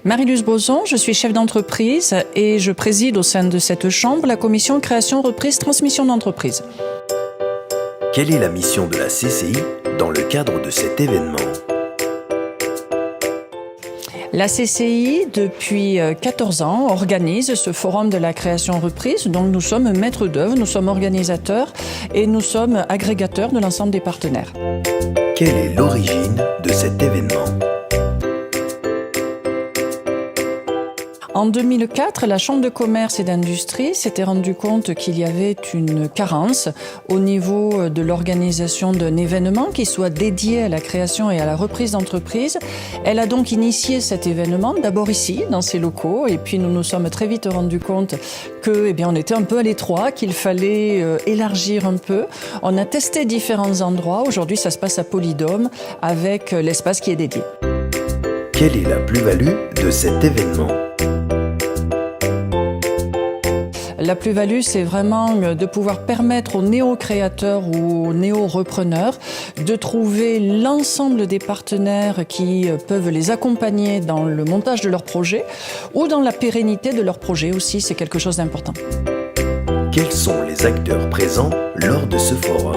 Marie-Luce Boson, je suis chef d'entreprise et je préside au sein de cette chambre la commission création, reprise, transmission d'entreprise. Quelle est la mission de la CCI dans le cadre de cet événement ? La CCI, depuis 14 ans, organise ce forum de la création reprise. Donc nous sommes maîtres d'œuvre, nous sommes organisateurs et nous sommes agrégateurs de l'ensemble des partenaires. Quelle est l'origine de cet événement ? En 2004, la Chambre de commerce et d'industrie s'était rendu compte qu'il y avait une carence au niveau de l'organisation d'un événement qui soit dédié à la création et à la reprise d'entreprise. Elle a donc initié cet événement, d'abord ici, dans ses locaux, et puis nous nous sommes très vite rendus compte que, on était un peu à l'étroit, qu'il fallait élargir un peu. On a testé différents endroits. Aujourd'hui, ça se passe à Polydôme avec l'espace qui est dédié. Quelle est la plus-value de cet événement ? La plus-value, c'est vraiment de pouvoir permettre aux néo-créateurs ou aux néo-repreneurs de trouver l'ensemble des partenaires qui peuvent les accompagner dans le montage de leur projet ou dans la pérennité de leur projet aussi, c'est quelque chose d'important. Quels sont les acteurs présents lors de ce forum ?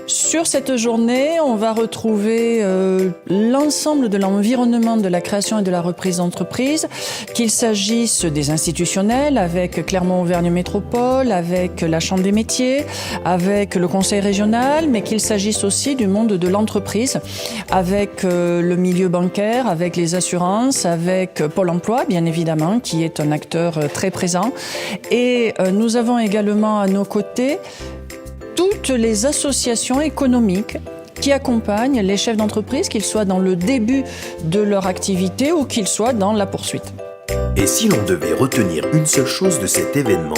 Sur cette journée, on va retrouver l'ensemble de l'environnement de la création et de la reprise d'entreprise, qu'il s'agisse des institutionnels, avec Clermont-Auvergne Métropole, avec la Chambre des métiers, avec le Conseil régional, mais qu'il s'agisse aussi du monde de l'entreprise, avec le milieu bancaire, avec les assurances, avec Pôle emploi, bien évidemment, qui est un acteur très présent. Et nous avons également à nos côtés toutes les associations économiques qui accompagnent les chefs d'entreprise, qu'ils soient dans le début de leur activité ou qu'ils soient dans la poursuite. Et si l'on devait retenir une seule chose de cet événement ?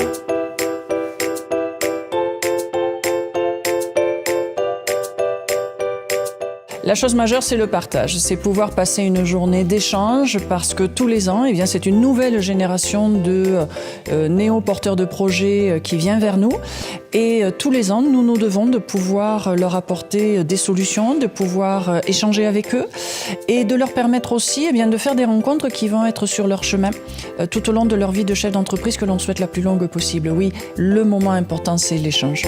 La chose majeure, c'est le partage. C'est pouvoir passer une journée d'échange parce que tous les ans, c'est une nouvelle génération de néo-porteurs de projets qui vient vers nous. Et tous les ans, nous nous devons de pouvoir leur apporter des solutions, de pouvoir échanger avec eux et de leur permettre aussi de faire des rencontres qui vont être sur leur chemin tout au long de leur vie de chef d'entreprise que l'on souhaite la plus longue possible. Oui, le moment important, c'est l'échange.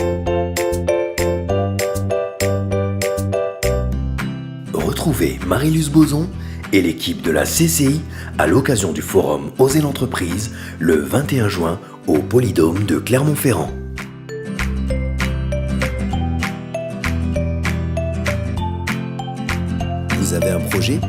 Retrouvez Marie-Luce Boson et l'équipe de la CCI à l'occasion du forum Oser l'entreprise le 21 juin au Polydôme de Clermont-Ferrand. Vous avez un projet ?